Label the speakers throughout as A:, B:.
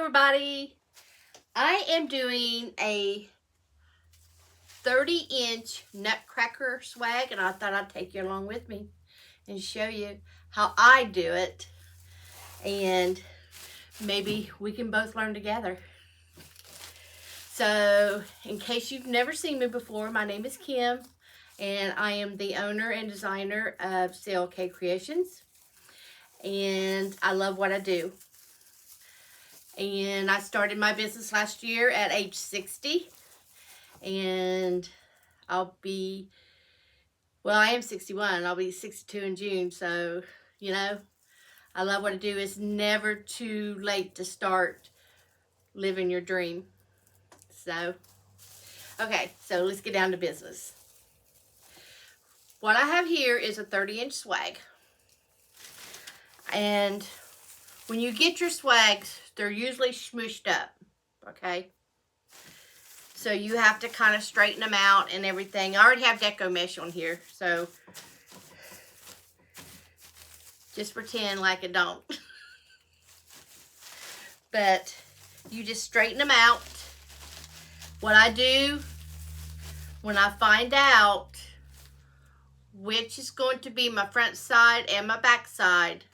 A: everybody. I am doing a 30-inch nutcracker swag, and I thought I'd take you along with me and show you how I do it, and maybe we can both learn together. So, in case you've never seen me before, my name is Kim, and I am the owner and designer of CLK Creations, and I love what I do. And I started my business last year at age 60, and I am 61. I'll be 62 in June, so, you know, I love what I do. It's never too late to start living your dream. So, okay, so let's get down to business. What I have here is a 30-inch swag, and when you get your swags, they're usually smooshed up, okay? So you have to kind of straighten them out and everything. I already have deco mesh on here, so just pretend like it don't. But you just straighten them out. What I do when I find out which is going to be my front side and my back side,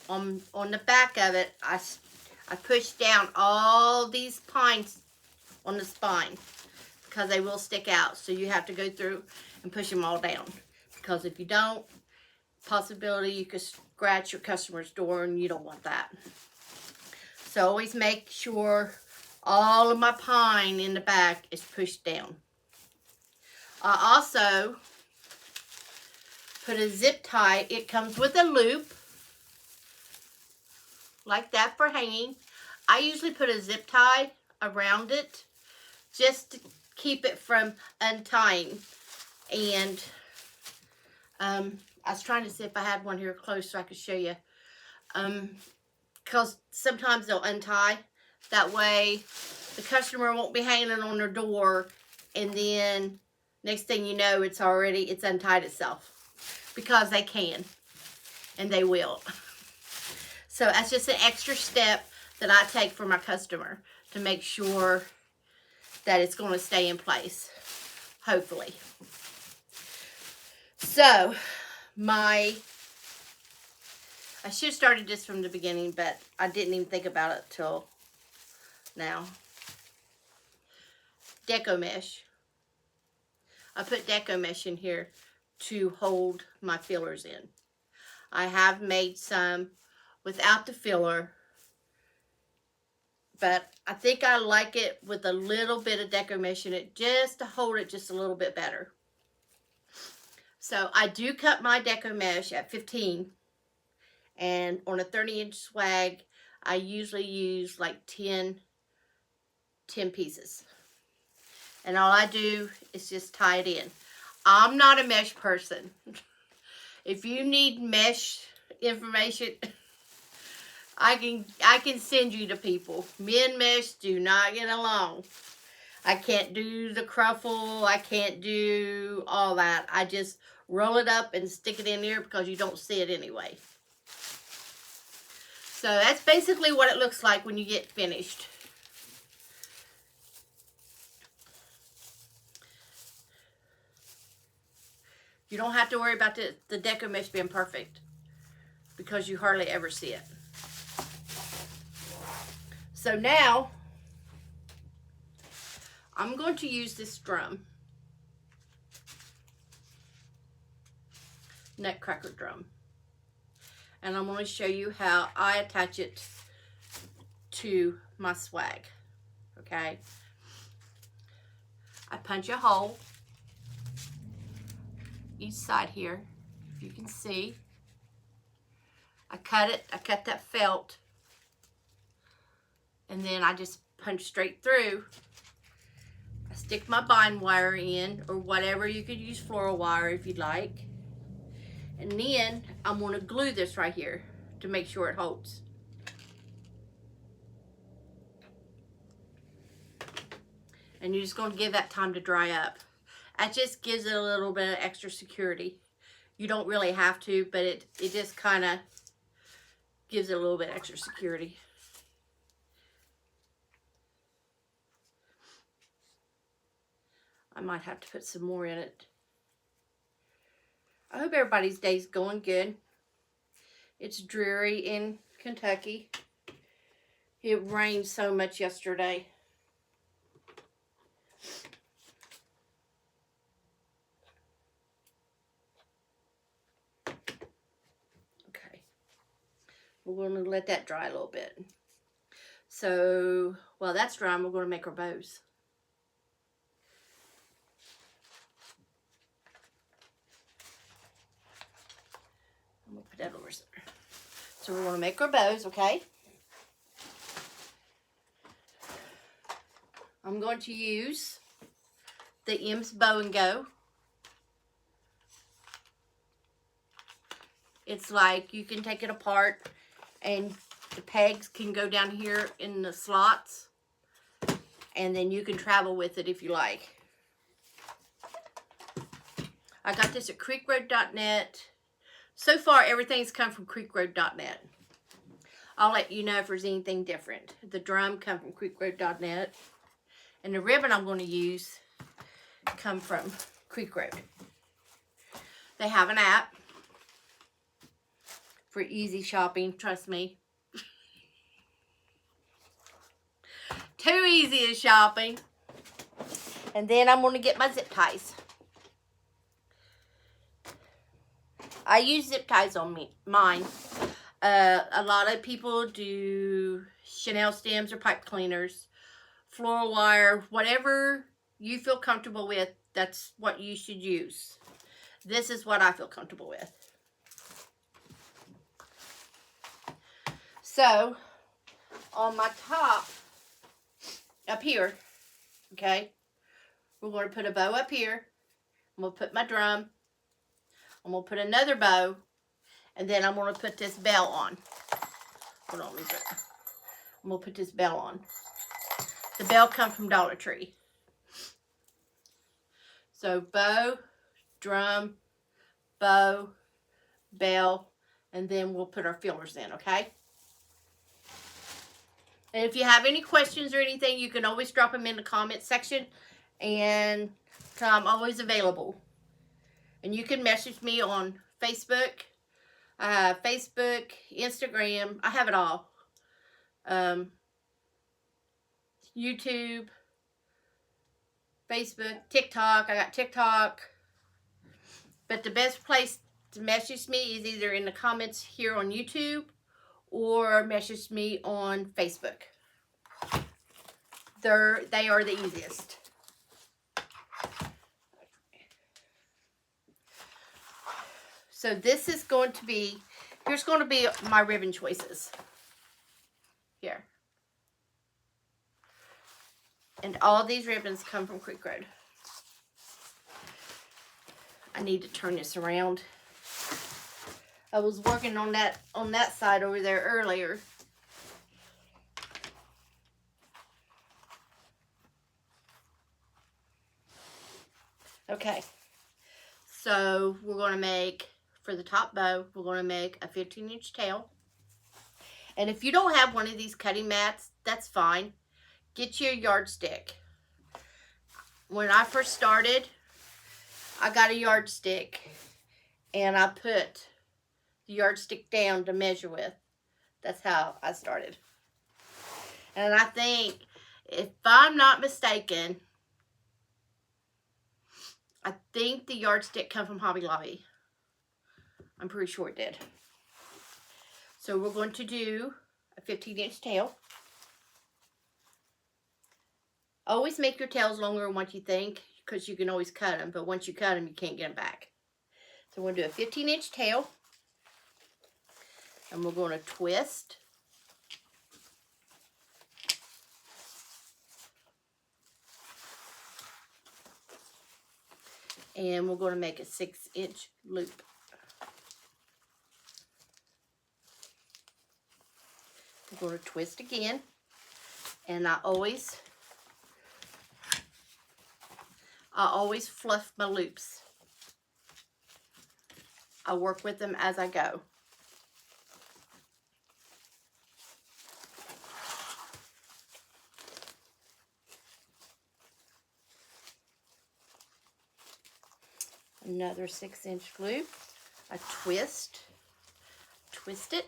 A: on the back of it, I push down all these pines on the spine because they will stick out. So you have to go through and push them all down, because if you don't, possibility you could scratch your customer's door, and you don't want that. So always make sure all of my pine in the back is pushed down. I also put a zip tie. It comes with a loop like that for hanging. I usually put a zip tie around it just to keep it from untying. And I was trying to see if I had one here close so I could show you. Because sometimes they'll untie. That way the customer won't be hanging on their door, and then next thing you know, it's untied itself. Because they can, and they will. So that's just an extra step that I take for my customer to make sure that it's going to stay in place, hopefully. So, I should have started this from the beginning, but I didn't even think about it till now. Deco mesh. I put deco mesh in here to hold my fillers in. I have made some without the filler, but I think I like it with a little bit of deco mesh in it, just to hold it just a little bit better. So I do cut my deco mesh at 15, and on a 30-inch swag I usually use like 10 pieces, and all I do is just tie it in. I'm not a mesh person. If you need mesh information, I can send you to people. Me and mesh do not get along. I can't do the cruffle. I can't do all that. I just roll it up and stick it in there because you don't see it anyway. So that's basically what it looks like when you get finished. You don't have to worry about the deco mesh being perfect, because you hardly ever see it. So now, I'm going to use this drum, nutcracker drum, and I'm going to show you how I attach it to my swag, okay? I punch a hole each side here, if you can see. I cut that felt, and then I just punch straight through. I stick my bind wire in, or whatever. You could use floral wire if you'd like. And then I'm going to glue this right here to make sure it holds. And you're just going to give that time to dry up. That just gives it a little bit of extra security. You don't really have to, but it just kind of gives it a little bit extra security. I might have to put some more in it. I hope everybody's day's going good. It's dreary in Kentucky. It rained so much yesterday. Okay. We're going to let that dry a little bit. So, while that's drying, we're going to make our bows. I'm going to put that over there. So we're going to make our bows, okay? I'm going to use the M's Bow and Go. It's like you can take it apart and the pegs can go down here in the slots. And then you can travel with it if you like. I got this at creekroad.net. So far, everything's come from creekroad.net. I'll let you know if there's anything different. The drum come from creekroad.net. And the ribbon I'm going to use come from Creek Road. They have an app for easy shopping, trust me. Too easy is shopping. And then I'm going to get my zip ties. I use zip ties on mine. A lot of people do Chanel stems or pipe cleaners, floral wire, whatever you feel comfortable with, that's what you should use. This is what I feel comfortable with. So, on my top, up here, okay, we're going to put a bow up here. I'm going to put my drum. I'm going to put another bow. And then I'm going to put this bell on. Hold on, I'm going to put this bell on. The bell comes from Dollar Tree. So bow, drum, bow, bell, and then we'll put our fillers in, okay? And if you have any questions or anything, you can always drop them in the comment section, and I'm always available. And you can message me on Facebook, Instagram. I have it all. YouTube, Facebook, TikTok. I got TikTok. But the best place to message me is either in the comments here on YouTube or message me on Facebook. They are the easiest. So this is going to be, here's going to be my ribbon choices. Here. And all these ribbons come from Creek Road. I need to turn this around. I was working on that side over there earlier. Okay. So we're going to make, for the top bow, we're going to make a 15-inch tail. And if you don't have one of these cutting mats, that's fine. Get you a yardstick. When I first started, I got a yardstick and I put the yardstick down to measure with. That's how I started. And I think, if I'm not mistaken, I think the yardstick come from Hobby Lobby. I'm pretty sure it did. So we're going to do a 15-inch tail. Always make your tails longer than what you think, because you can always cut them. But once you cut them, you can't get them back. So we're going to do a 15-inch tail. And we're going to twist. And we're going to make a 6-inch loop. We're going to twist again. And I always fluff my loops. I work with them as I go. Another 6-inch loop. I twist it.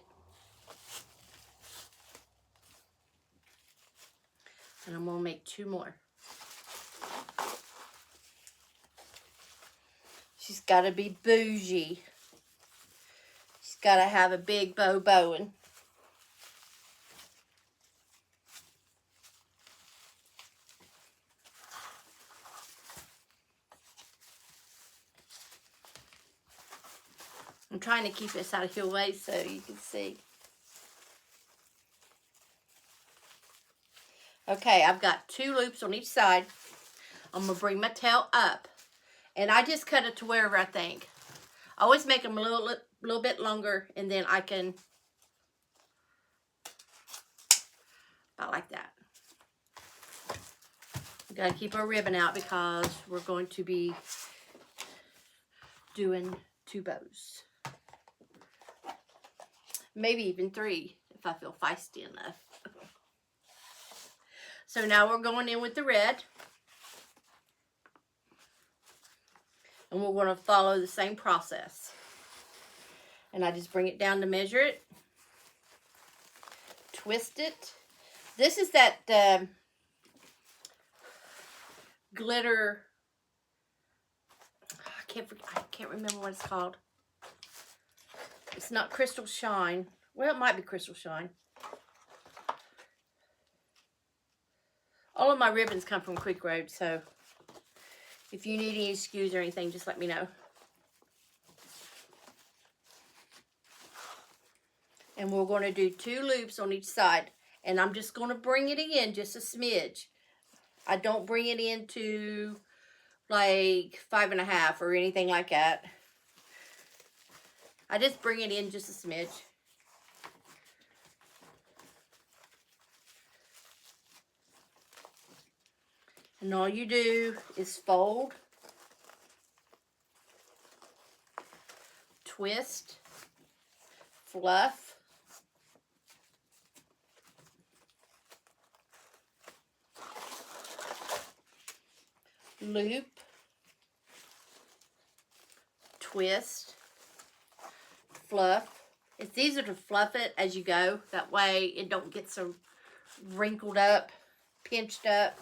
A: And I'm going to make 2 more. She's got to be bougie. She's got to have a big bow bowing. I'm trying to keep this out of your way so you can see. Okay, I've got 2 loops on each side. I'm going to bring my tail up. And I just cut it to wherever I think. I always make them a little bit longer, and then I can, about like that. We got to keep our ribbon out because we're going to be doing 2 bows. Maybe even 3 if I feel feisty enough. So now we're going in with the red. And we're going to follow the same process. And I just bring it down to measure it. Twist it. This is that glitter. I can't remember what it's called. It's not Crystal Shine. Well, it might be Crystal Shine. All of my ribbons come from Quick Road, so if you need any SKUs or anything, just let me know. And we're going to do 2 loops on each side. And I'm just going to bring it in just a smidge. I don't bring it into like 5.5 or anything like that. I just bring it in just a smidge. And all you do is fold, twist, fluff, loop, twist, fluff. It's easier to fluff it as you go. That way it don't get so wrinkled up, pinched up.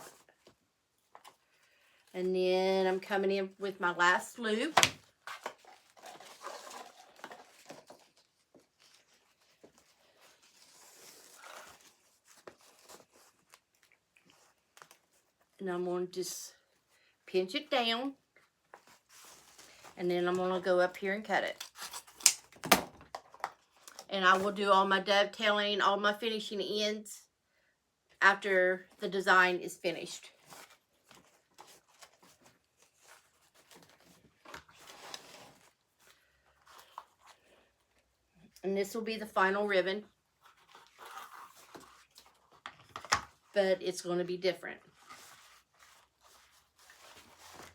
A: And then I'm coming in with my last loop. And I'm going to just pinch it down. And then I'm going to go up here and cut it. And I will do all my dovetailing, all my finishing ends after the design is finished. And this will be the final ribbon. But it's going to be different.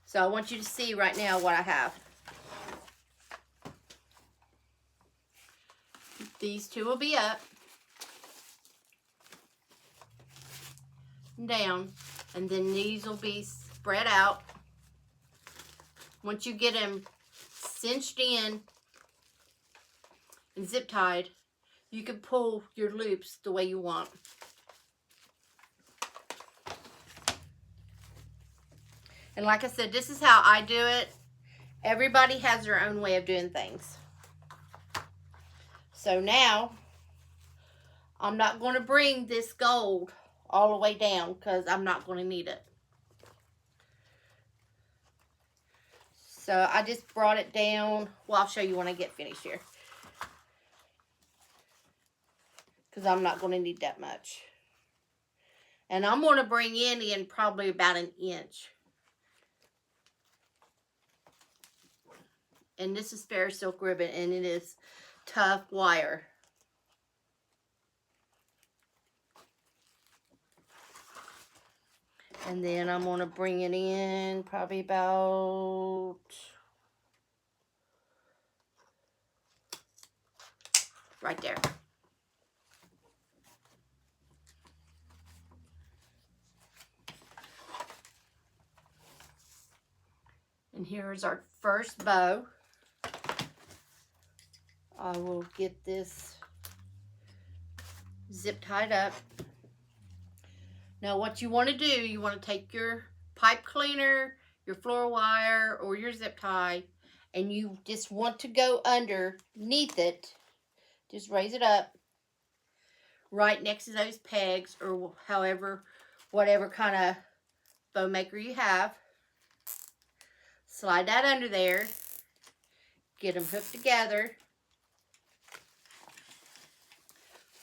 A: So I want you to see right now what I have. These 2 will be up and down. And then these will be spread out. Once you get them cinched in and zip tied, you can pull your loops the way you want. And like I said, this is how I do it. Everybody has their own way of doing things. So now, I'm not going to bring this gold all the way down because I'm not going to need it. So I just brought it down. Well, I'll show you when I get finished here. Because I'm not going to need that much. And I'm going to bring in probably about 1 inch. And this is Fair Silk ribbon, and it is tough wire. And then I'm going to bring it in probably about right there. And here's our first bow. I will get this zip tied up. Now what you want to do, you want to take your pipe cleaner, your floor wire, or your zip tie, and you just want to go underneath it. Just raise it up right next to those pegs, or whatever kind of bow maker you have. Slide that under there. Get them hooked together.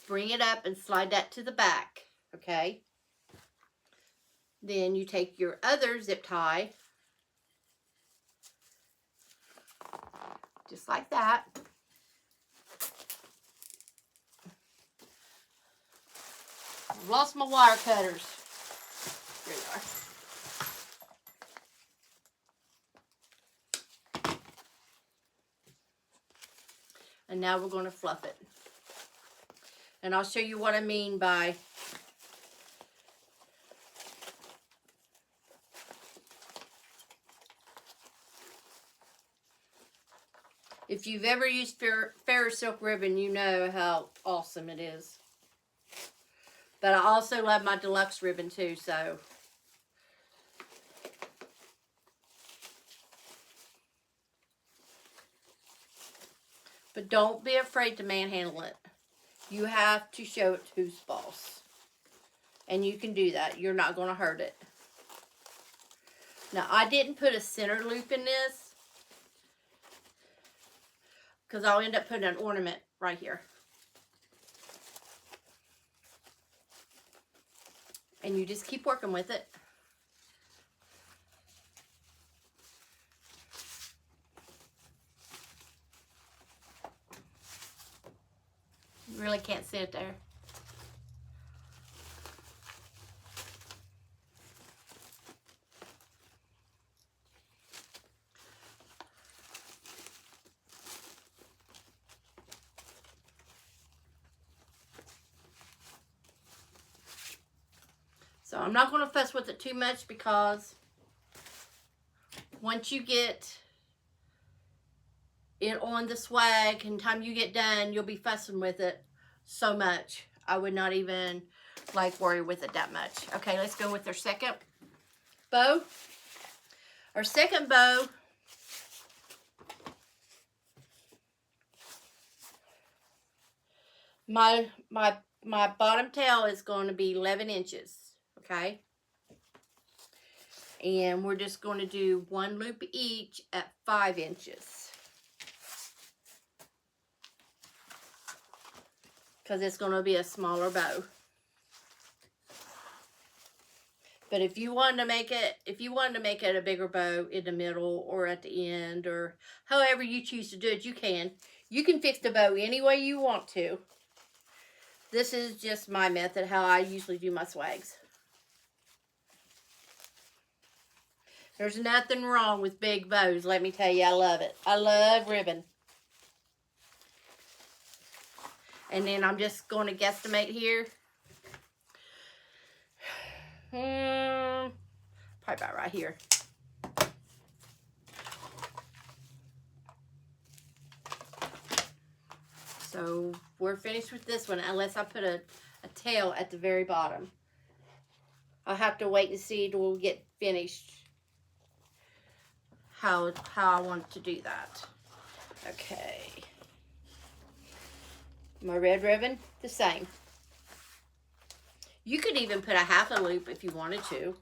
A: Bring it up and slide that to the back, okay? Then you take your other zip tie, just like that. I've lost my wire cutters. Here they are. And now we're going to fluff it. And I'll show you what I mean by if you've ever used Ferris silk ribbon, you know how awesome it is. But I also love my deluxe ribbon too, so. But don't be afraid to manhandle it. You have to show it who's boss. And you can do that. You're not going to hurt it. Now, I didn't put a center loop in this, because I'll end up putting an ornament right here. And you just keep working with it. You really can't see it there. So I'm not going to fuss with it too much, because once you get it on the swag and time you get done, you'll be fussing with it so much. I would not even like worry with it that much. Okay, let's go with our second bow. Our second bow, my bottom tail is going to be 11 inches. Okay, and we're just going to do one loop each at 5 inches, because it's going to be a smaller bow. But if you wanted to make it a bigger bow in the middle or at the end, or however you choose to do it, you can. You can fix the bow any way you want to. This is just my method, how I usually do my swags. There's nothing wrong with big bows, let me tell you. I love it. I love ribbon. And then I'm just going to guesstimate here. Probably about right here. So we're finished with this one, unless I put a tail at the very bottom. I'll have to wait and see till we get finished how I want to do that. Okay. My red ribbon, the same. You could even put a half a loop if you wanted to.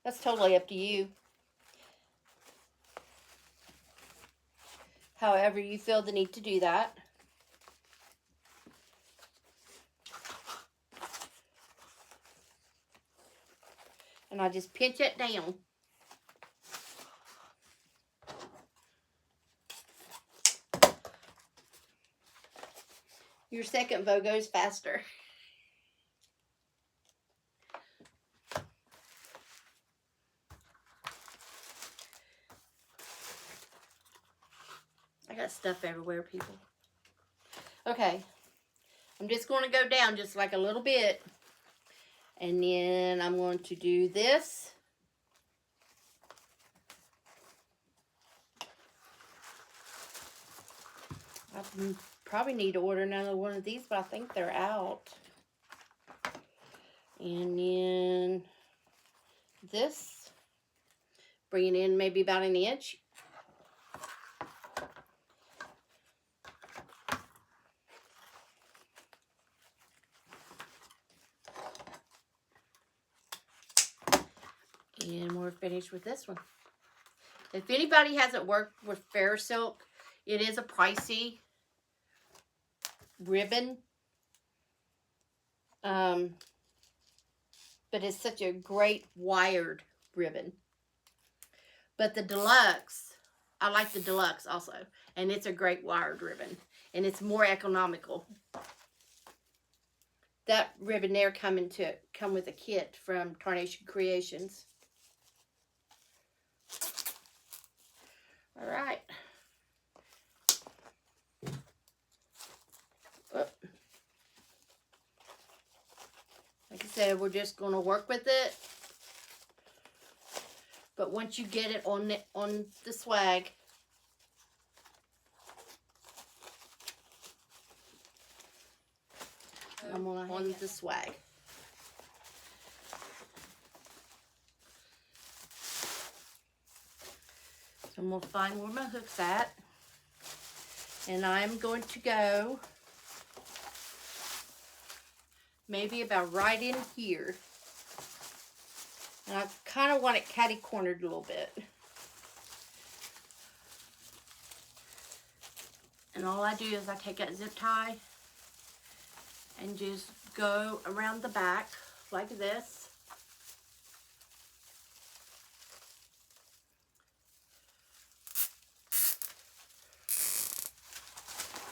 A: That's totally up to you. However you feel the need to do that. And I just pinch it down. Your second bow goes faster. I got stuff everywhere, people. Okay. I'm just going to go down just like a little bit. And then I'm going to do this. I probably need to order another one of these, but I think they're out. And then this, bringing in maybe about an inch. And we're finished with this one. If anybody hasn't worked with Fair Silk, it is a pricey ribbon. But it's such a great wired ribbon. But the deluxe, I like the deluxe also. And it's a great wired ribbon. And it's more economical. That ribbon there come with a kit from Tarnation Creations. All right. Like I said, we're just going to work with it. But once you get it on the swag, I'm going to on the swag. So I'm going to find where my hook's at. And I'm going to go maybe about right in here. And I kind of want it catty-cornered a little bit. And all I do is I take that zip tie and just go around the back like this.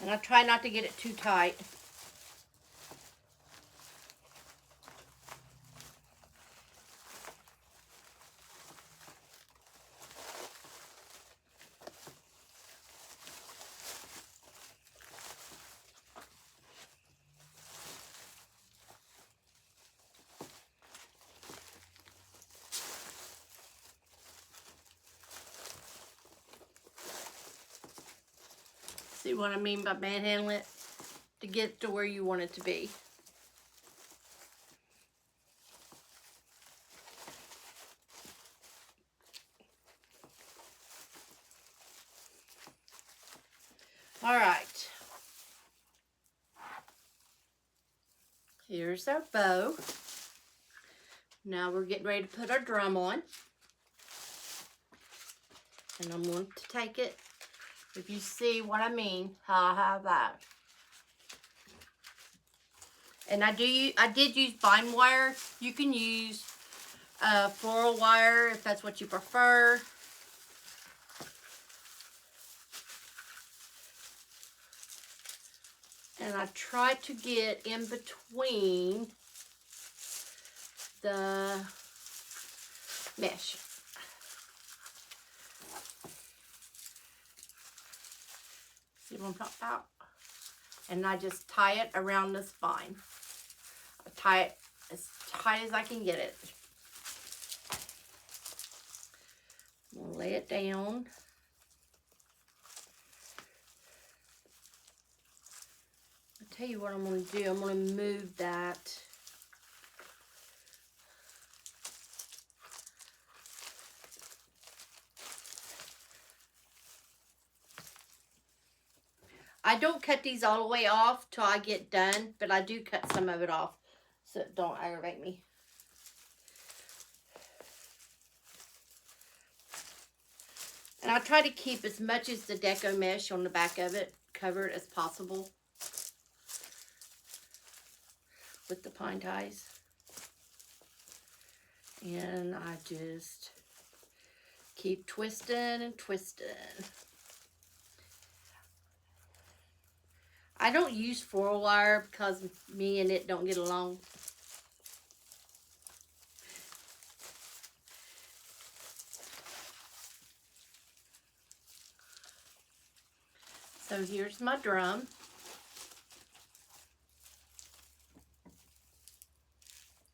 A: And I try not to get it too tight. See what I mean by manhandling it? To get to where you want it to be. All right. Here's our bow. Now we're getting ready to put our drum on. And I'm going to take it. If you see what I mean, how I have that. And I did use vine wire. You can use floral wire if that's what you prefer. And I try to get in between the mesh. See what I'm talking about? And I just tie it around the spine. I tie it as tight as I can get it. I'm going to lay it down. I'll tell you what I'm going to do. I'm going to move that. I don't cut these all the way off till I get done, but I do cut some of it off so it don't aggravate me. And I try to keep as much as the deco mesh on the back of it covered as possible with the pine ties. And I just keep twisting and twisting. I don't use floral wire because me and it don't get along. So here's my drum.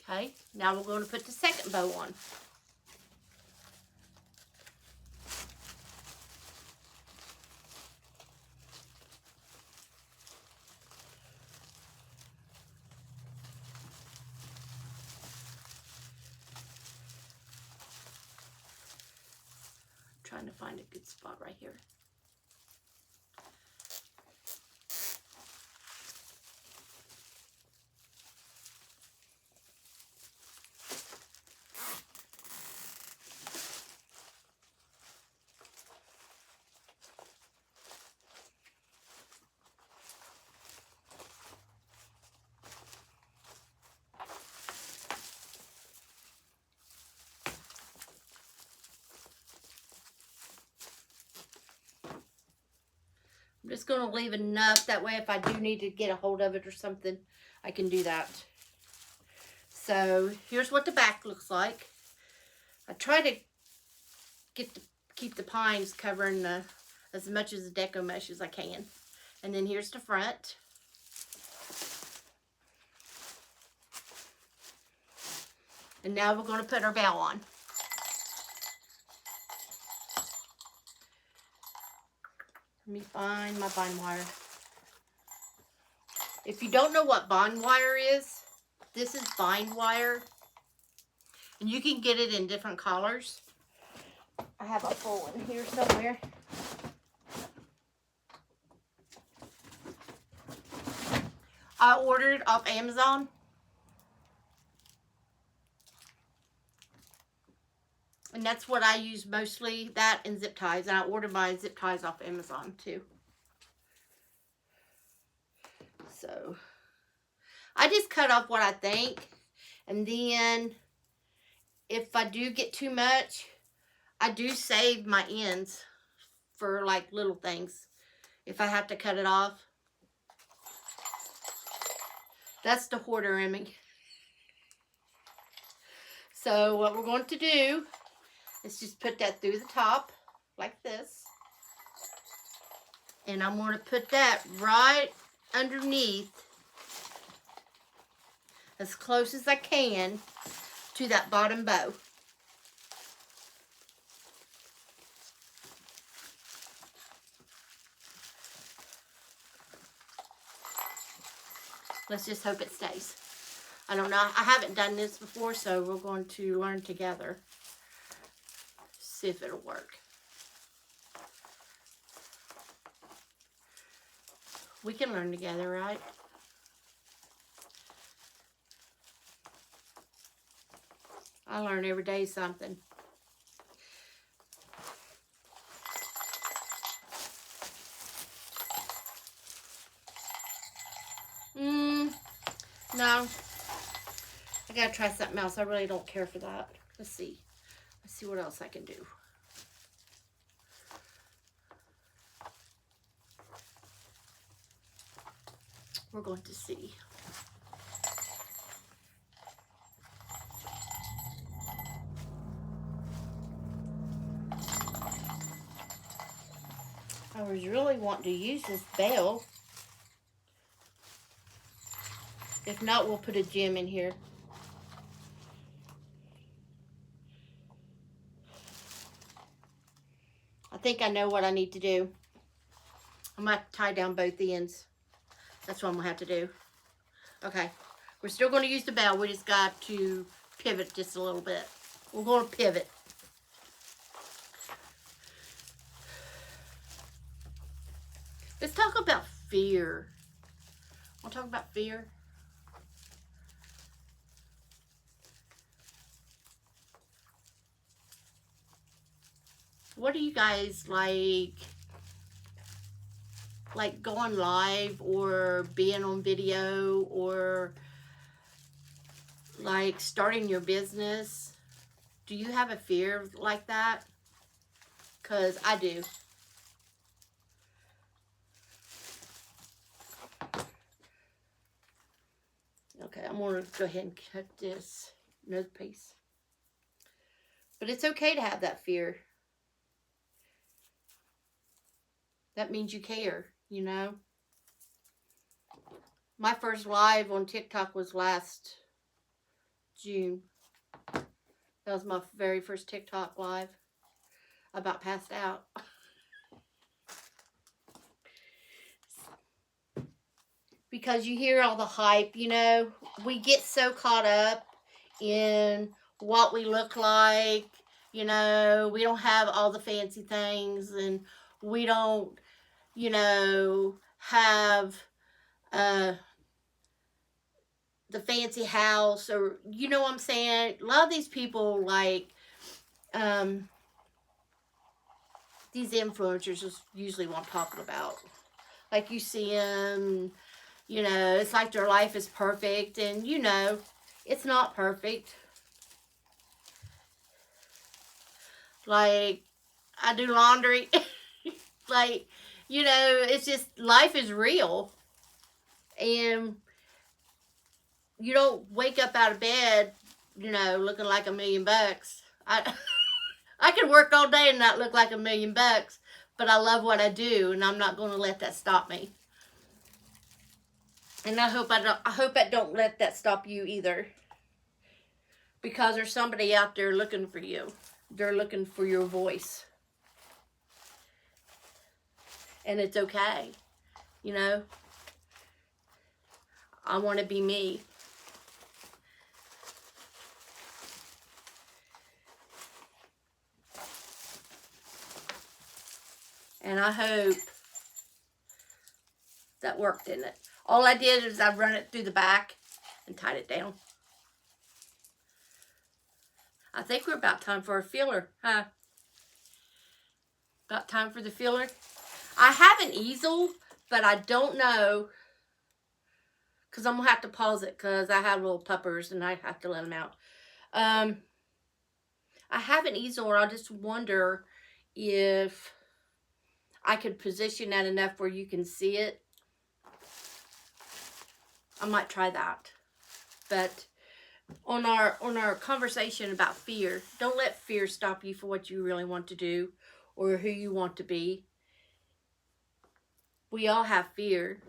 A: Okay, now we're going to put the second bow on. trying to find a good spot right here. I'm just going to leave enough. That way if I do need to get a hold of it or something, I can do that. So here's what the back looks like. I try to keep the pines covering as much as the deco mesh as I can. And then here's the front. And now we're going to put our bell on. Let me find my bind wire. If you don't know what bind wire is, this is bind wire. And you can get it in different colors. I have a full one here somewhere. I ordered off Amazon. And that's what I use mostly, that and zip ties. And I ordered my zip ties off Amazon too. So, I just cut off what I think. And then, if I do get too much, I do save my ends for like little things. If I have to cut it off. That's the hoarder in me. So, what we're going to do is just put that through the top, like this. And I'm going to put that right underneath, as close as I can, to that bottom bow. Let's just hope it stays. I don't know. I haven't done this before, so we're going to learn together. See if it'll work. We can learn together, right? I learn every day something. No. I gotta try something else. I really don't care for that. Let's see. Let's see what else I can do. We're going to see. I was really wanting to use this bell. If not, we'll put a gem in here. I think I know what I need to do. I'm going to have to tie down both ends. That's what I'm going to have to do. Okay. We're still going to use the bell. We just got to pivot just a little bit. We're going to pivot. Let's talk about fear. Want to talk about fear? What do you guys like going live or being on video or like starting your business? Do you have a fear like that? Because I do. Okay, I'm going to go ahead and cut this nose piece. But it's okay to have that fear. That means you care, you know. My first live on TikTok was last June. That was my very first TikTok live. I about passed out. Because you hear all the hype, you know. We get so caught up in what we look like, You know, we don't have all the fancy things, and we don't, you know, have the fancy house, or, you know what I'm saying? A lot of these people, like, these influencers is usually what I'm talking about. Like, you see them, you know, it's like their life is perfect, and, you know, it's not perfect. Like, I do laundry. Like, you know, it's just, life is real. And you don't wake up out of bed, you know, looking like $1,000,000. I can work all day and not look like $1,000,000, but I love what I do, and I'm not going to let that stop me. And I hope I don't let that stop you either. Because there's somebody out there looking for you. They're looking for your voice. And it's okay. You know? I want to be me. And I hope that worked, didn't it? All I did is I run it through the back and tied it down. I think we're about time for a filler, huh? About time for the filler. I have an easel, but I don't know, because I'm going to have to pause it because I have little puppers and I have to let them out. I have an easel, or I just wonder if I could position that enough where you can see it. I might try that. But on our conversation about fear, don't let fear stop you for what you really want to do or who you want to be. We all have fear.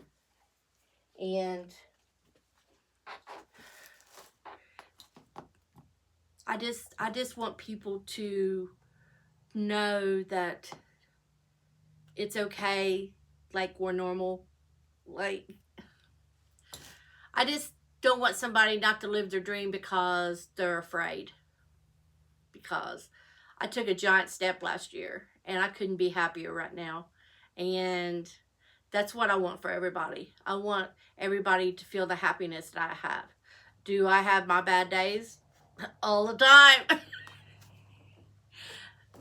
A: And I just want people to know that it's okay, like we're normal. Like, I just don't want somebody not to live their dream because they're afraid. Because I took a giant step last year, and I couldn't be happier right now. And that's what I want for everybody. I want everybody to feel the happiness that I have. Do I have my bad days? All the time.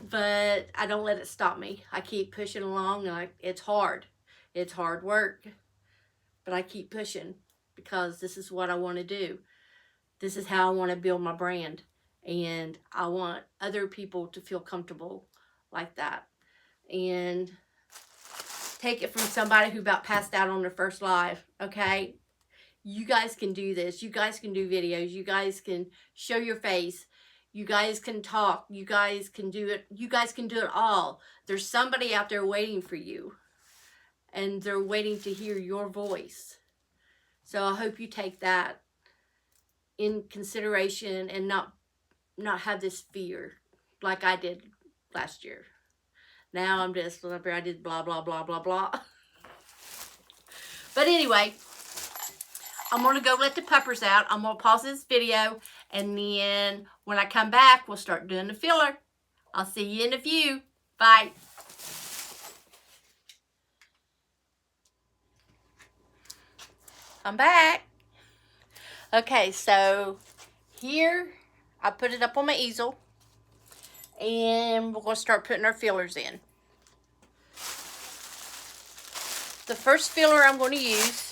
A: But I don't let it stop me. I keep pushing along, and it's hard. It's hard work. But I keep pushing because this is what I want to do. This is how I want to build my brand. And I want other people to feel comfortable like that. And take it from somebody who about passed out on their first live, okay? You guys can do this. You guys can do videos. You guys can show your face. You guys can talk. You guys can do it. You guys can do it all. There's somebody out there waiting for you. And they're waiting to hear your voice. So I hope you take that in consideration and not have this fear like I did last year. Now I'm just, I did blah, blah, blah, blah, blah. But anyway, I'm going to go let the puppers out. I'm going to pause this video, and then when I come back, we'll start doing the filler. I'll see you in a few. Bye. I'm back. Okay, so here I put it up on my easel, and we're going to start putting our fillers in. The first filler I'm going to use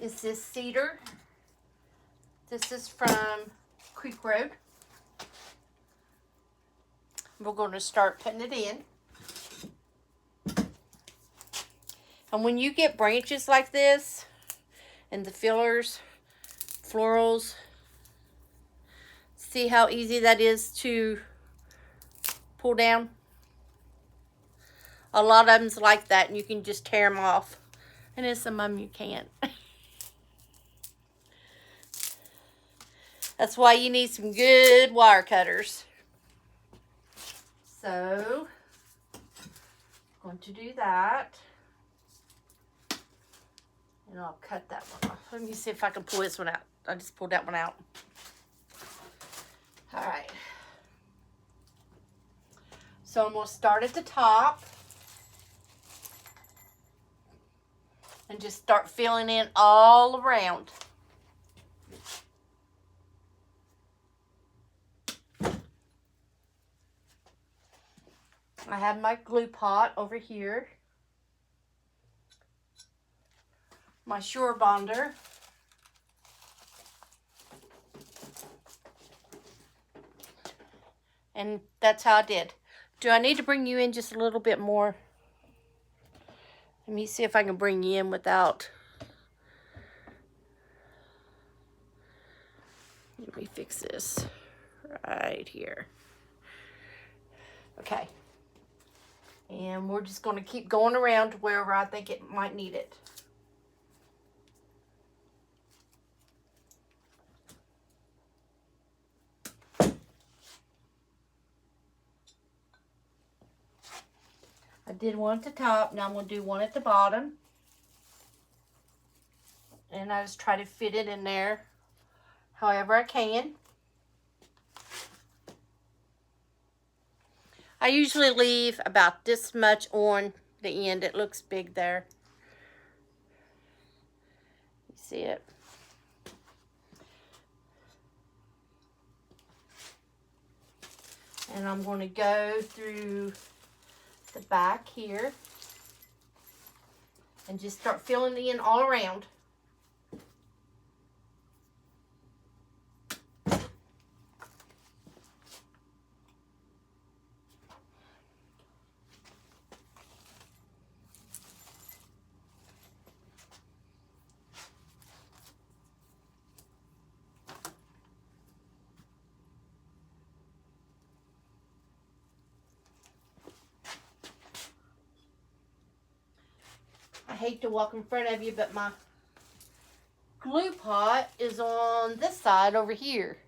A: is this cedar. This is from Creek Road. We're going to start putting it in. And when you get branches like this, and the fillers, florals, see how easy that is to pull down? A lot of them's like that, and you can just tear them off. And then some of them you can't. That's why you need some good wire cutters. So, I'm going to do that. And I'll cut that one off. Let me see if I can pull this one out. I just pulled that one out. All right. So I'm going to start at the top. And just start filling in all around. I have my glue pot over here. My Sure Bonder. And that's how I did. Do I need to bring you in just a little bit more? Let me see if I can bring you in without. Let me fix this right here. Okay. And we're just going to keep going around to wherever I think it might need it. I did one at the top. Now I'm going to do one at the bottom. And I just try to fit it in there however I can. I usually leave about this much on the end. It looks big there. You see it? And I'm going to go through the back here and just start filling it in all around. I hate to walk in front of you, but my glue pot is on this side over here.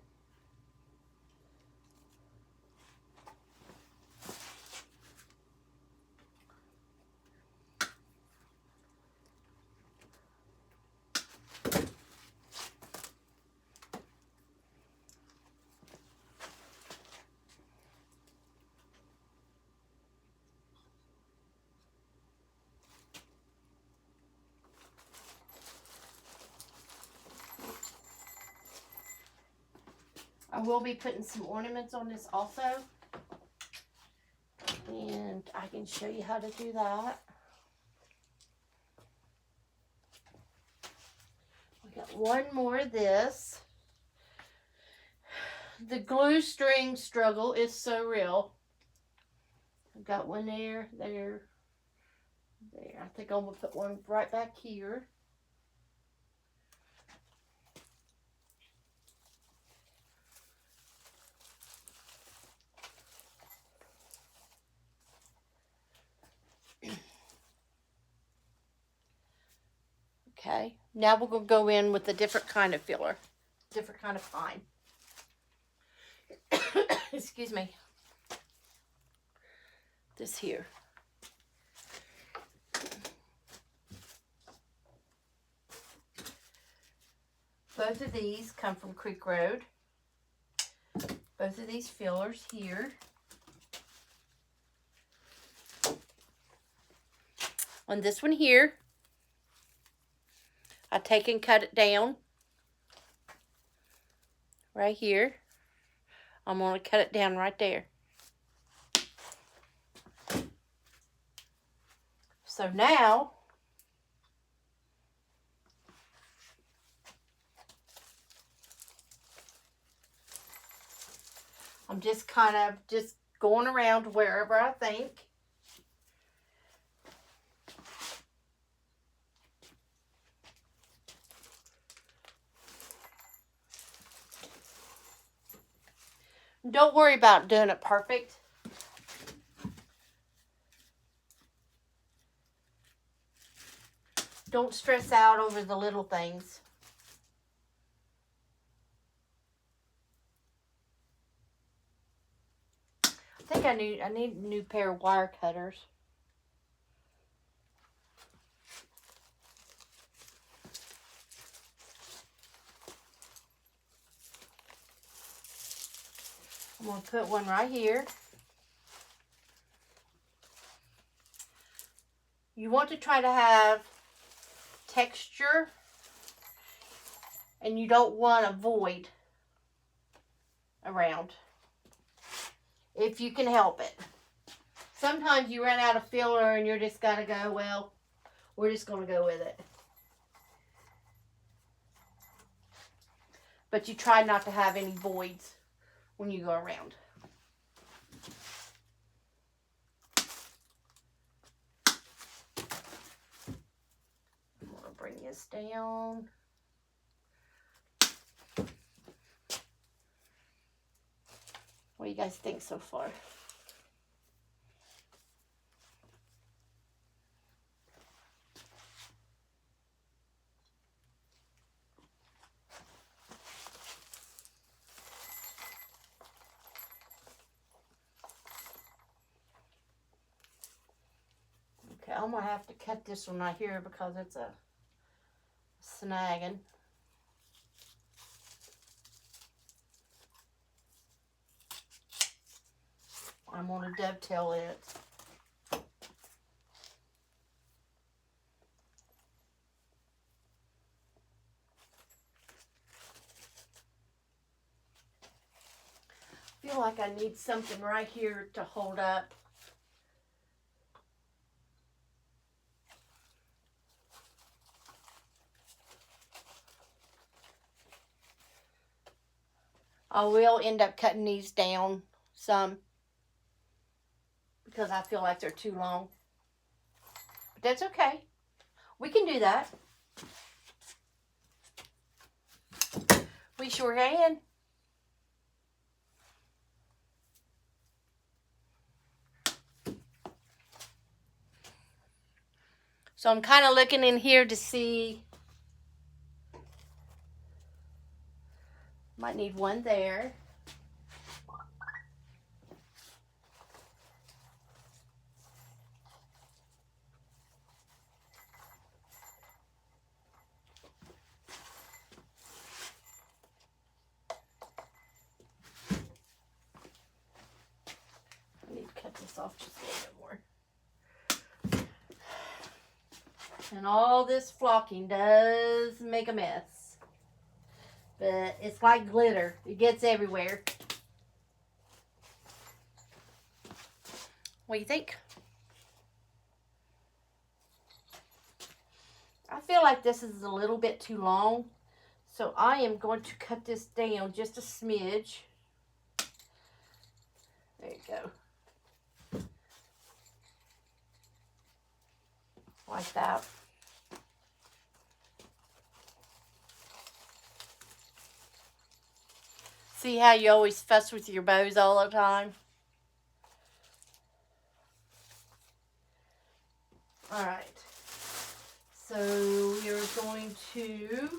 A: I will be putting some ornaments on this also. And I can show you how to do that. We got one more of this. The glue string struggle is so real. I've got one there, there. I think I'm going to put one right back here. Okay, now we're going to go in with a different kind of filler, different kind of pine. Excuse me. This here. Both of these come from Creek Road. Both of these fillers here. On this one here, I take and cut it down right here. I'm going to cut it down right there. So now, I'm just kind of just going around wherever I think. Don't worry about doing it perfect. Don't stress out over the little things. I think I need a new pair of wire cutters. I'm going to put one right here. You want to try to have texture, and you don't want a void around if you can help it. Sometimes you run out of filler and you're just got to go, well, we're just going to go with it. But you try not to have any voids when you go around. I'm going to bring this down. What do you guys think so far? Okay, I'm going to have to cut this one right here because it's a snagging. I'm going to dovetail it. I feel like I need something right here to hold up. I will end up cutting these down some because I feel like they're too long. But that's okay. We can do that. We sure can. So I'm kind of looking in here to see. Might need one there. I need to cut this off just a little bit more. And all this flocking does make a mess. But it's like glitter. It gets everywhere. What do you think? I feel like this is a little bit too long. So I am going to cut this down just a smidge. There you go. Like that. See how you always fuss with your bows all the time? Alright. So you're going to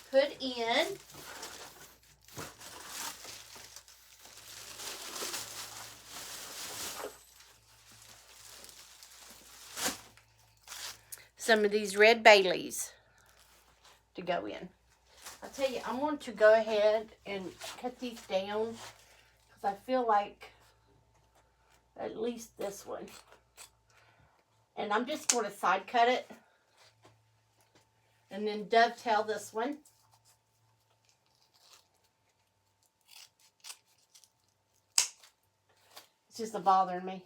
A: put in some of these red bay leaves to go in. I'll tell you, I'm going to go ahead and cut these down because I feel like at least this one. And I'm just going to side cut it and then dovetail this one. It's just bothering me.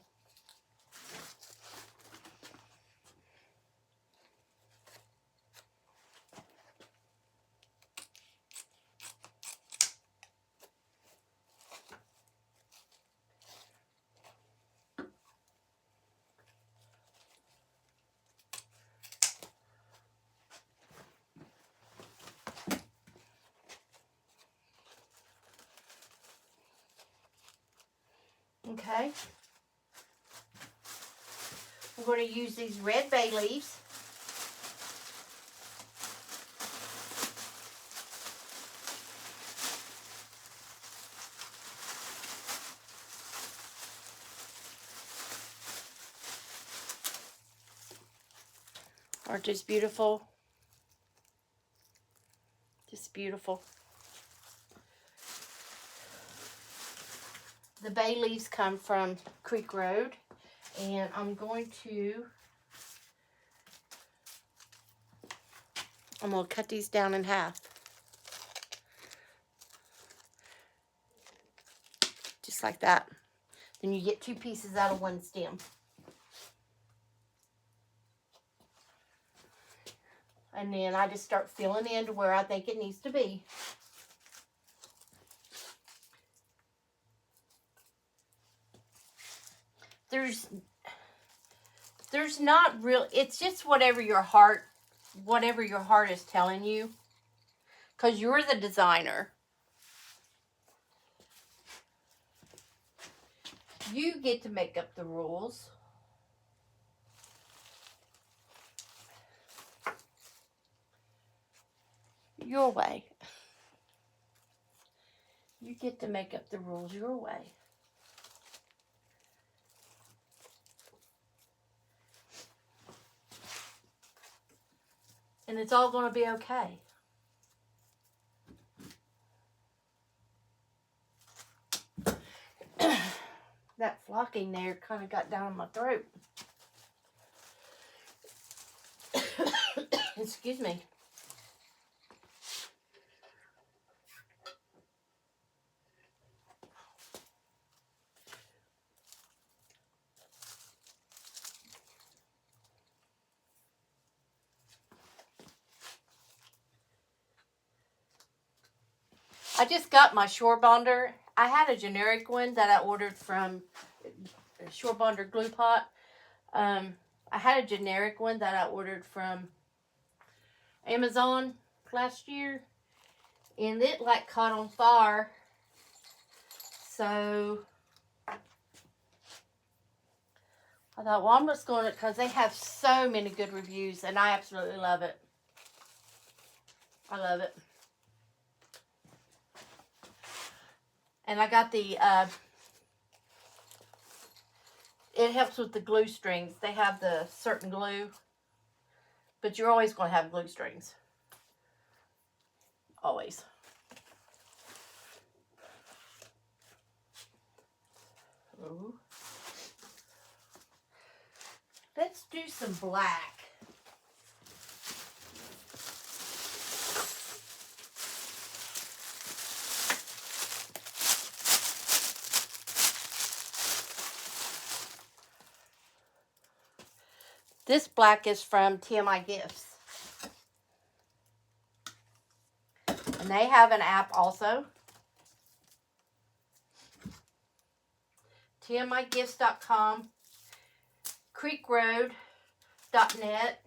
A: Okay. I'm going to use these red bay leaves. Aren't just beautiful? Just beautiful. The bay leaves come from Creek Road, and I'm going to cut these down in half. Just like that. Then you get 2 pieces out of 1 stem. And then I just start filling in to where I think it needs to be. There's not real, it's just whatever your heart is telling you. Because you're the designer. You get to make up the rules. Your way. You get to make up the rules your way. And it's all going to be okay. That flocking there kind of got down my throat. Excuse me. I just got my Shore Bonder. I had a generic one that I ordered from Shore Bonder Glue Pot. I had a generic one that I ordered from Amazon last year, and it like caught on fire. So I thought, well, I'm just going to, because they have so many good reviews, and I absolutely love it. I love it. And I got the, it helps with the glue strings. They have the certain glue, but you're always going to have glue strings. Always. Ooh. Let's do some black. This black is from TMI Gifts. And they have an app also. TMIGifts.com. CreekRoad.net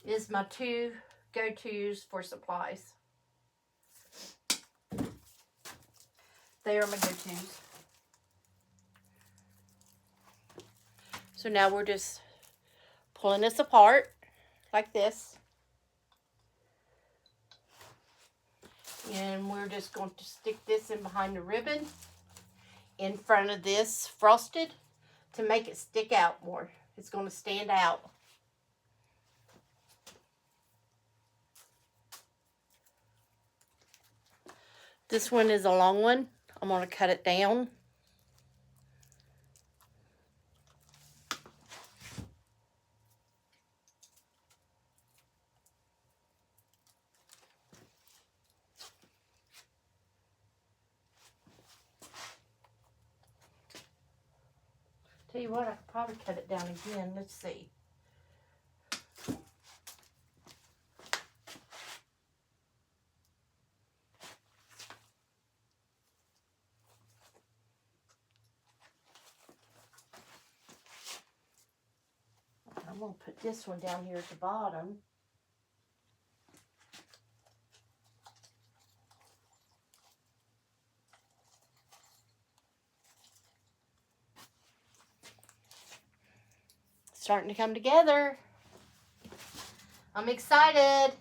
A: is my 2 go-tos for supplies. They are my go-tos. So now we're just pulling this apart like this. And we're just going to stick this in behind the ribbon in front of this frosted to make it stick out more. It's going to stand out. This one is a long one. I'm going to cut it down. Tell you what, I could probably cut it down again. Let's see. I'm going to put this one down here at the bottom. Starting to come together. I'm excited.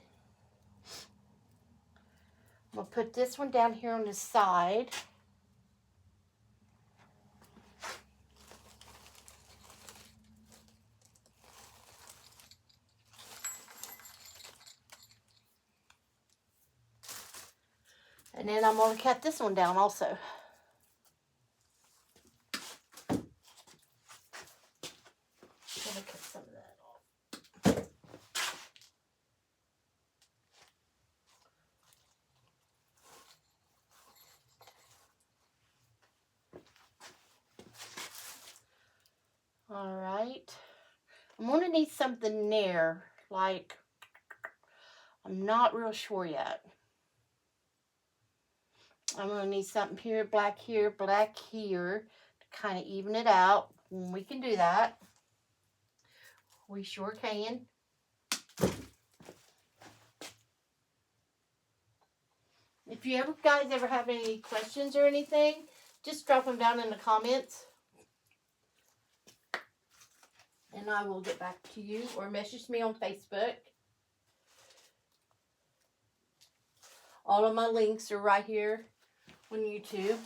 A: I'm going to put this one down here on the side. And then I'm going to cut this one down also. gonna cut some of that off. All right. I'm going to need something near, like, I'm not real sure yet. I'm going to need something here, black here, to kind of even it out. We can do that. We sure can. If you guys ever have any questions or anything, just drop them down in the comments. And I will get back to you, or message me on Facebook. All of my links are right here on YouTube.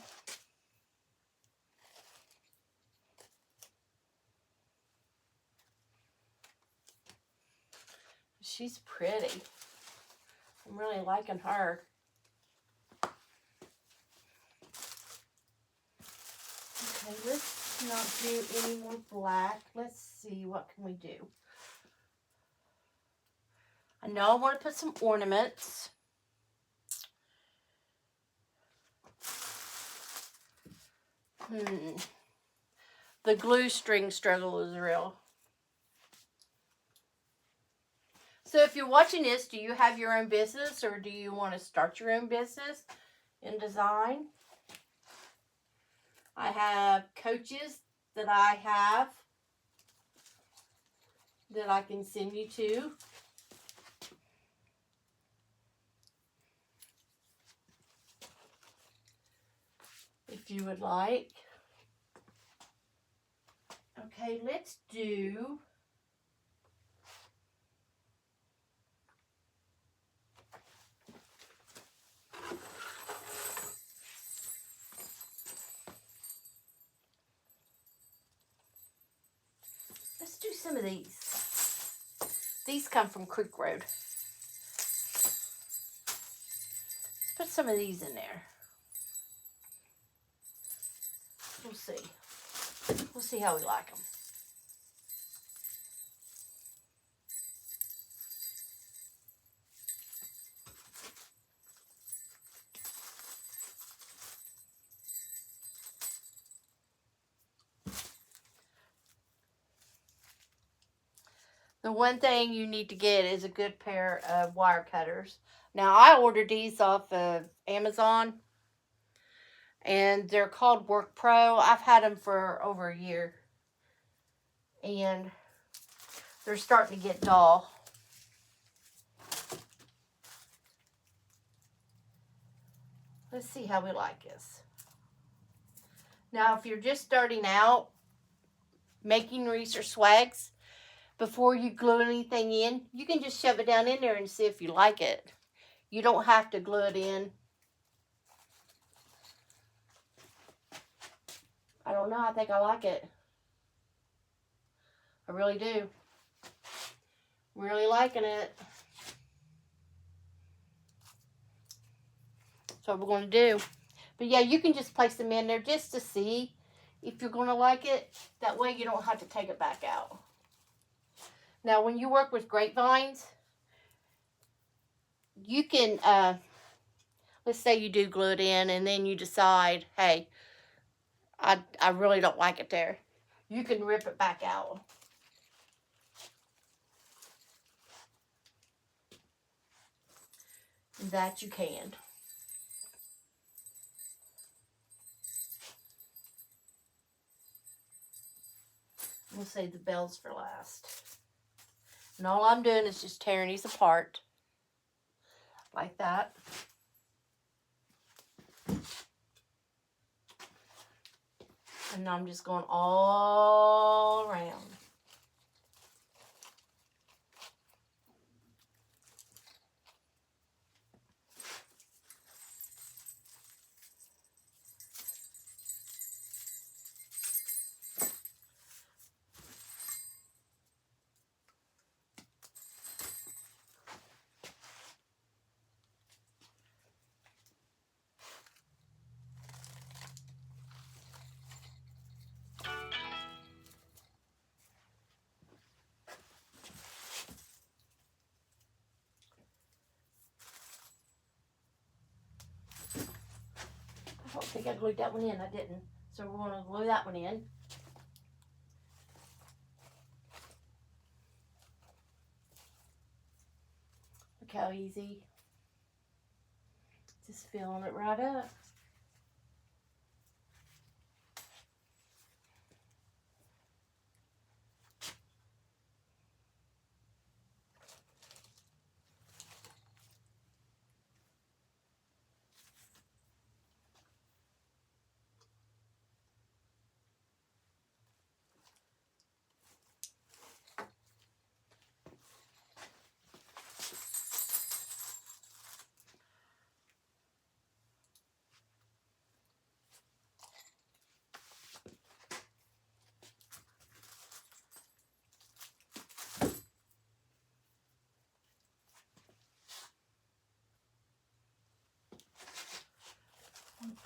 A: She's pretty. I'm really liking her. Okay, let's not do any more black. Let's see, what can we do? I know I want to put some ornaments. The glue string struggle is real. So if you're watching this, do you have your own business, or do you want to start your own business in design? I have coaches that I have that I can send you to. If you would like. Okay, let's do some of these. These come from Creek Road. Let's put some of these in there. We'll see. We'll see how we like them. The one thing you need to get is a good pair of wire cutters. Now, I ordered these off of Amazon, and they're called Work Pro. I've had them for over a year, and they're starting to get dull. Let's see how we like this. Now, if you're just starting out making wreaths or swags, before you glue anything in, you can just shove it down in there and see if you like it. You don't have to glue it in. I don't know. I think I like it. I really do. Really liking it. That's what we're going to do. But yeah, you can just place them in there just to see if you're going to like it. That way you don't have to take it back out. Now, when you work with grapevines, you can, let's say you do glue it in and then you decide, hey, I really don't like it there. You can rip it back out. That you can. We'll save the bells for last. And all I'm doing is just tearing these apart. Like that. And I'm just going all around. glued that one in. I didn't. So we're going to glue that one in. Look how easy. Just filling it right up.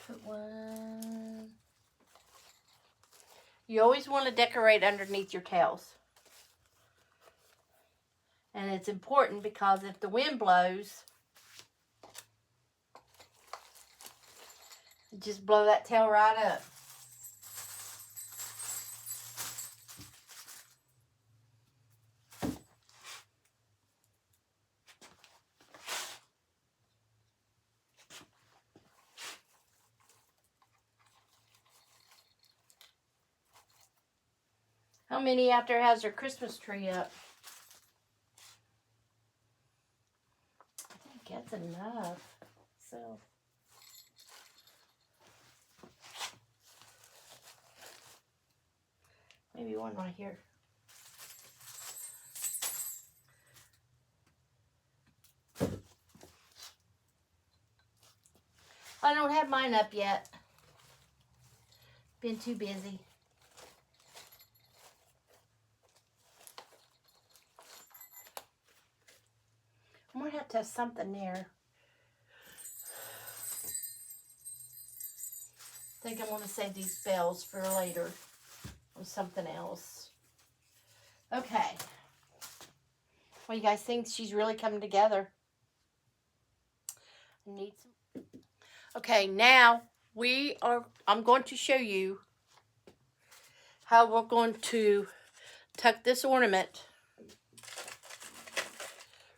A: Put one. You always want to decorate underneath your tails. And it's important because if the wind blows, just blow that tail right up. How many out there has their Christmas tree up? I think that's enough. So maybe one right here. I don't have mine up yet. Been too busy. I might have to have something there. I think I want to save these bells for later or something else. Okay. What do you guys think? She's really coming together. I need some. Okay, now I'm going to show you how we're going to tuck this ornament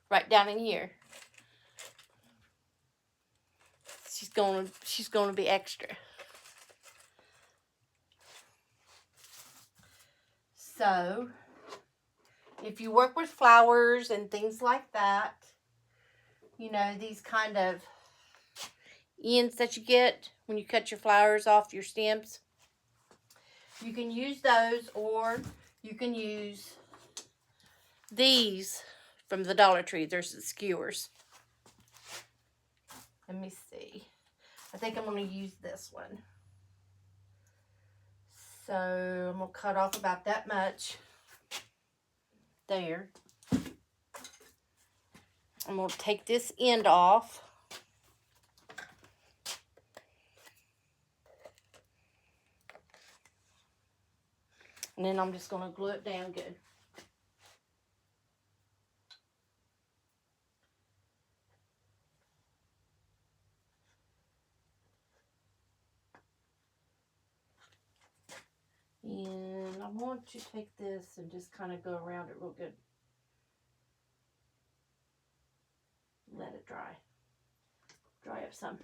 A: right down in here. She's going to be extra. So, if you work with flowers and things like that, you know, these kind of ends that you get when you cut your flowers off your stems, you can use those, or you can use these from the Dollar Tree. There's the skewers. Let me see. I think I'm going to use this one. So I'm going to cut off about that much there. I'm going to take this end off. And then I'm just going to glue it down good. And I want to take this and just kind of go around it real good. Let it dry. Dry up some.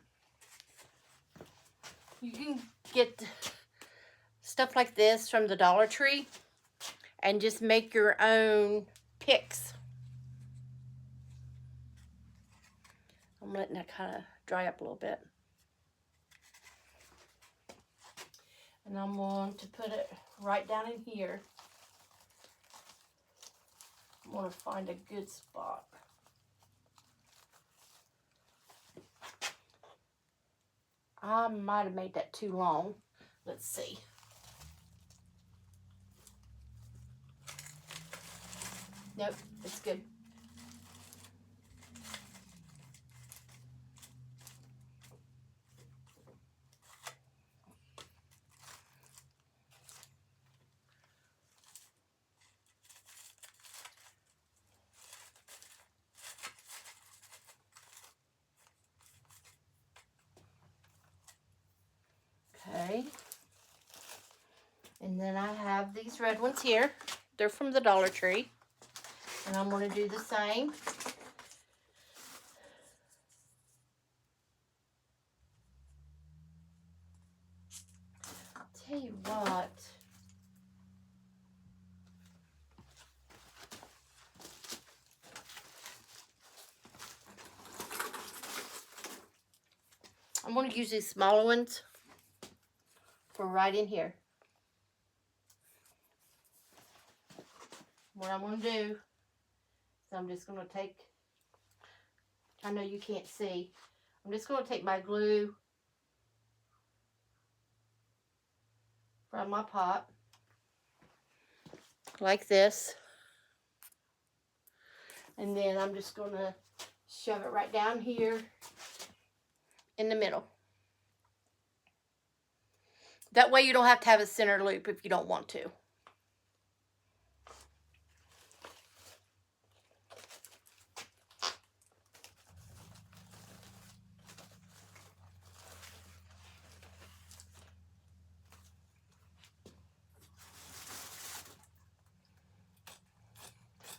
A: You can get stuff like this from the Dollar Tree and just make your own picks. I'm letting that kind of dry up a little bit. And I'm going to put it right down in here. I want to find a good spot. I might have made that too long. Let's see. Nope, it's good. these red ones here. They're from the Dollar Tree. And I'm going to do the same. Tell you what. I'm going to use these smaller ones for right in here. What I'm going to do is I'm just going to take, I know you can't see, I'm just going to take my glue from my pot like this. And then I'm just going to shove it right down here in the middle. That way you don't have to have a center loop if you don't want to.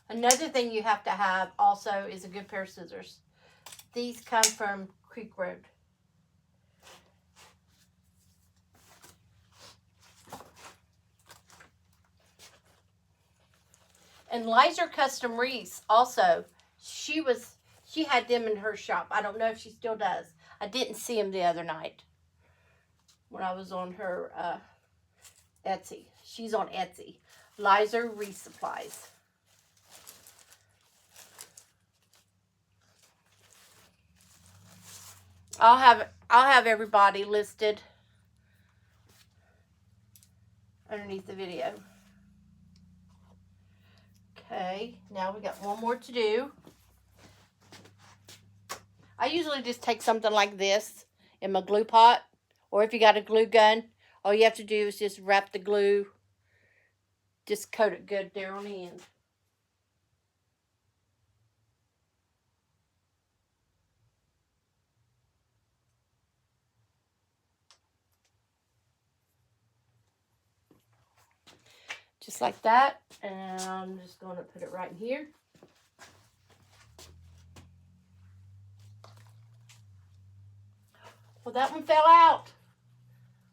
A: Another thing you have to have also is a good pair of scissors. These come from Creek Road. And Liza Custom Wreaths also, she had them in her shop. I don't know if she still does. I didn't see them the other night when I was on her Etsy. She's on Etsy. Liza Wreath Supplies. I'll have everybody listed underneath the video. Okay, now we got one more to do. I usually just take something like this in my glue pot, or if you got a glue gun, all you have to do is just wrap the glue, just coat it good there on the end. Just like that, and I'm just going to put it right in here. Well, that one fell out.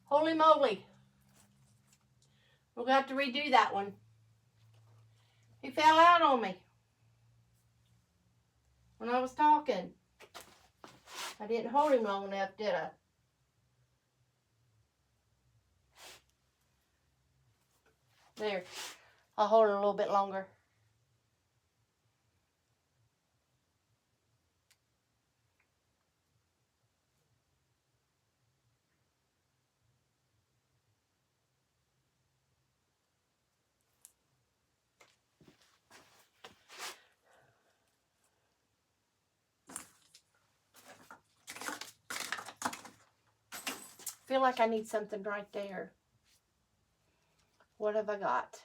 A: Holy moly. We're going to have to redo that one. He fell out on me when I was talking. I didn't hold him long enough, did I? There. I'll hold it a little bit longer. I feel like I need something right there. What have I got?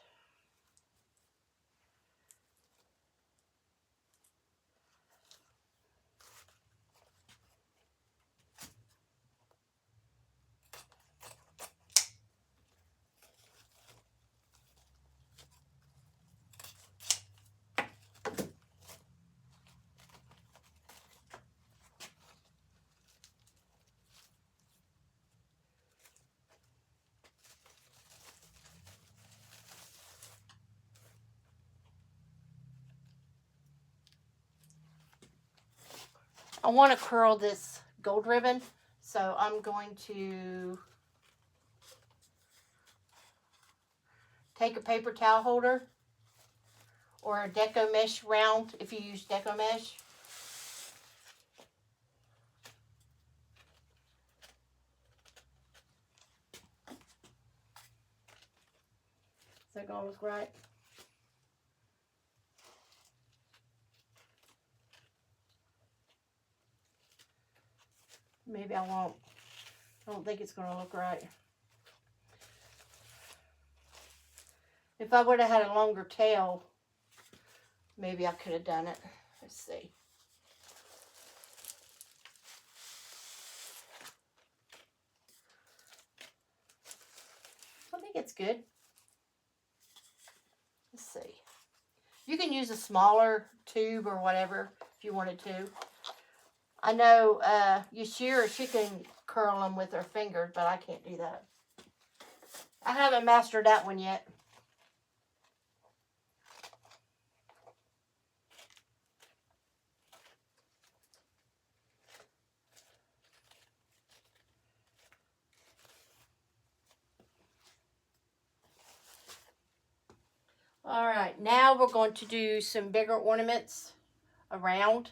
A: I want to curl this gold ribbon, so I'm going to take a paper towel holder or a deco mesh round if you use deco mesh. Is that going to look right? Maybe I won't. I don't think it's going to look right. If I would have had a longer tail, maybe I could have done it. Let's see. I think it's good. see. You can use a smaller tube or whatever if you wanted to. I know Yashira, she can curl them with her fingers, but I can't do that. I haven't mastered that one yet. All right, now we're going to do some bigger ornaments around.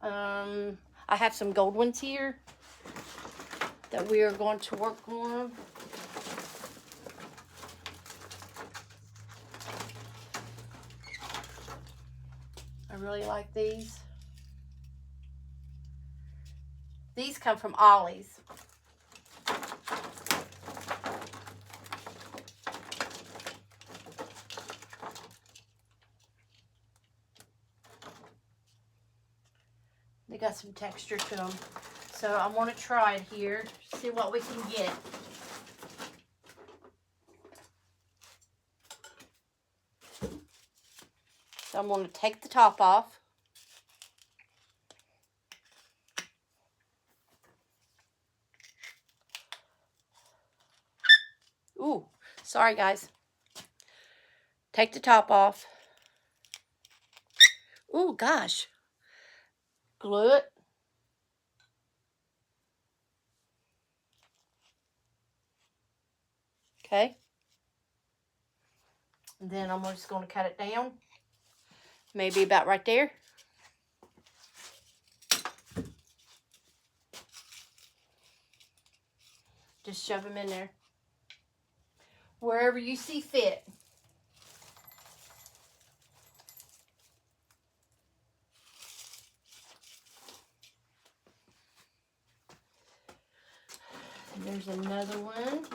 A: I have some gold ones here that we are going to work on. I really like these. These come from Ollie's. They got some texture to them. So I want to try it here, see what we can get. So I'm going to take the top off. Ooh, sorry guys. Take the top off. Ooh, gosh. Glue it. Okay. And then I'm just going to cut it down. Maybe about right there. Just shove them in there. Wherever you see fit. And there's another one.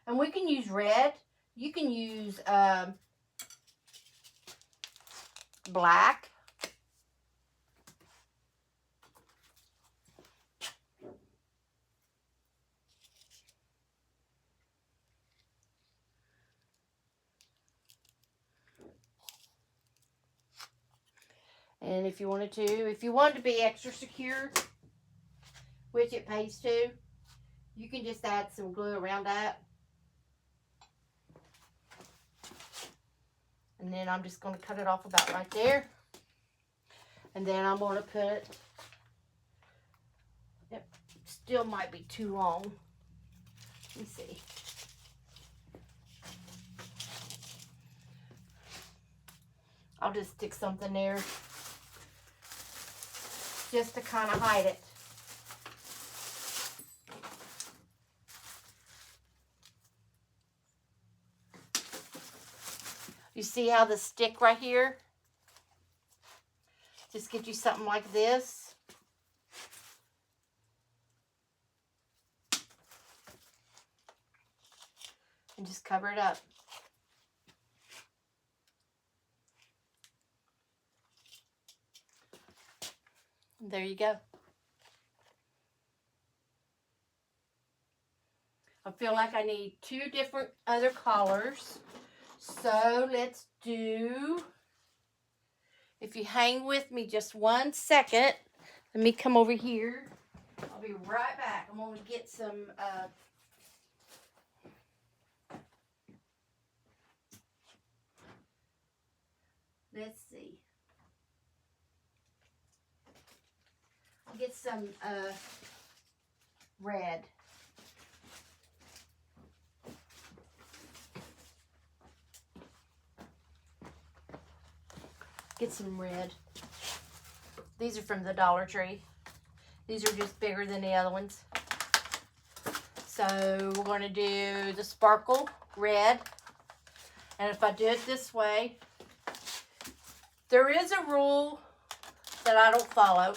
A: And we can use red. You can use black. And if you wanted to be extra secure, which it pays to, you can just add some glue around that. And then I'm just going to cut it off about right there. And then I'm going to put, it still might be too long. Let me see. I'll just stick something there just to kind of hide it. You see how the stick right here? Just get you something like this. And just cover it up. And there you go. I feel like I need 2 different other colors. So let's do, if you hang with me just 1 second, let me come over here. I'll be right back. I'm going to get some, let's see. I'll get some red. Get some red. These are from the Dollar Tree. These are just bigger than the other ones. So we're going to do the sparkle red. And if I do it this way, there is a rule that I don't follow.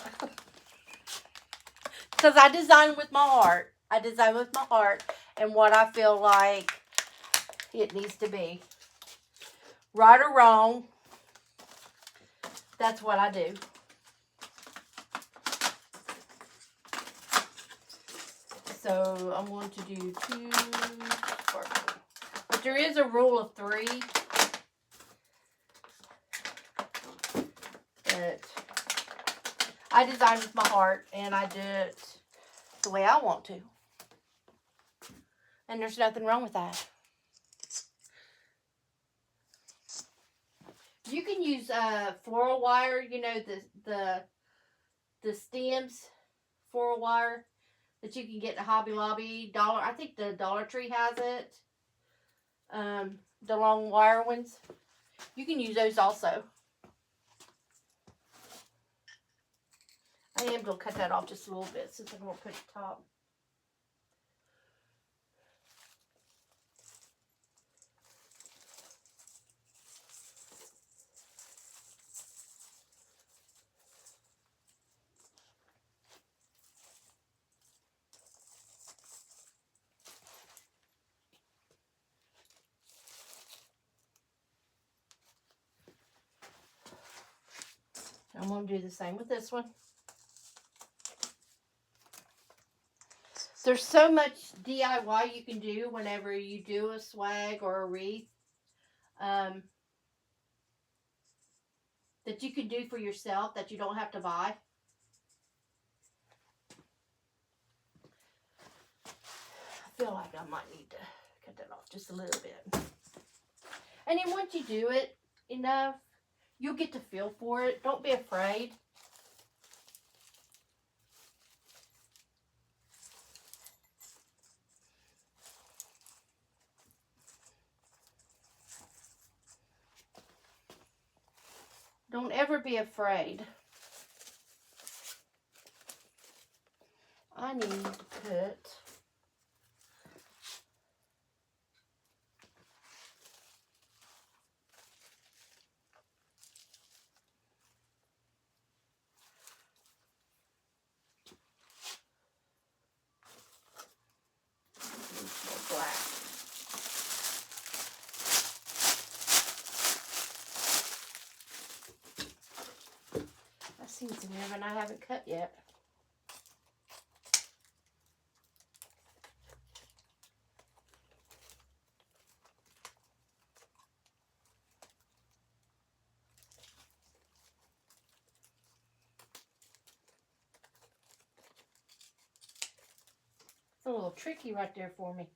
A: Because I design with my heart. I design with my heart and what I feel like it needs to be. Right or wrong, that's what I do. So I'm going to do 2 sparkle. But there is a rule of 3. But I design with my heart, and I do it the way I want to. And there's nothing wrong with that. You can use floral wire, you know, the stems, floral wire that you can get at Hobby Lobby. I think the Dollar Tree has it. The long wire ones. You can use those also. I am going to cut that off just a little bit since I'm going to put the top. I'm going to do the same with this one. There's so much DIY you can do whenever you do a swag or a wreath that you can do for yourself that you don't have to buy. I feel like I might need to cut that off just a little bit. And then once you do it enough, you'll get to feel for it. Don't be afraid. Don't ever be afraid. I need to put black. I've seen some here, but I haven't cut yet. It's a little tricky right there for me.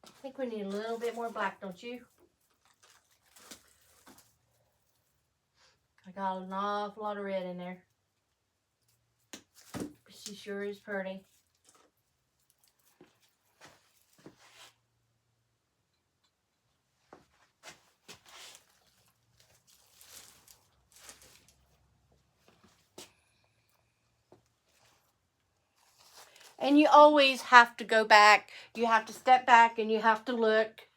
A: I think we need a little bit more black, don't you? I got an awful lot of red in there. But she sure is pretty. And you always have to go back. You have to step back and you have to look.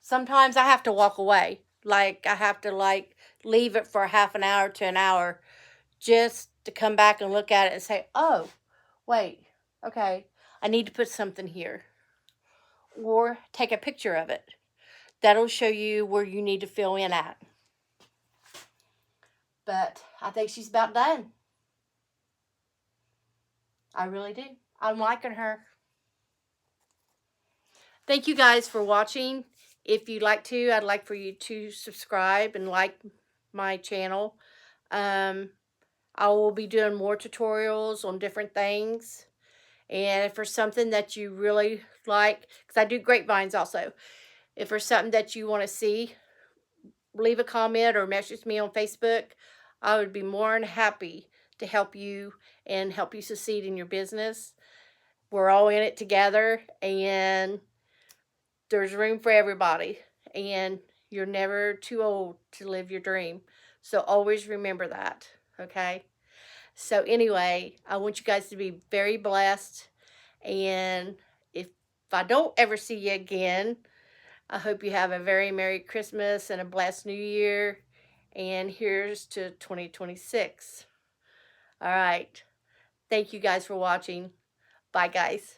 A: Sometimes I have to walk away. Like, I have to, leave it for half an hour to an hour just to come back and look at it and say, oh, wait, okay, I need to put something here. Or take a picture of it. That'll show you where you need to fill in at. But I think she's about done. I really do. I'm liking her. Thank you guys for watching. If you'd like to, I'd like for you to subscribe and like my channel. I will be doing more tutorials on different things. And if there's something that you really like, because I do grapevines also. If there's something that you want to see leave a comment or message me on Facebook. I would be more than happy to help you and help you succeed in your business. We're all in it together, and there's room for everybody. And you're never too old to live your dream. So always remember that, okay? So anyway, I want you guys to be very blessed. And if I don't ever see you again, I hope you have a very Merry Christmas and a blessed New Year. And here's to 2026. All right. Thank you guys for watching. Bye, guys.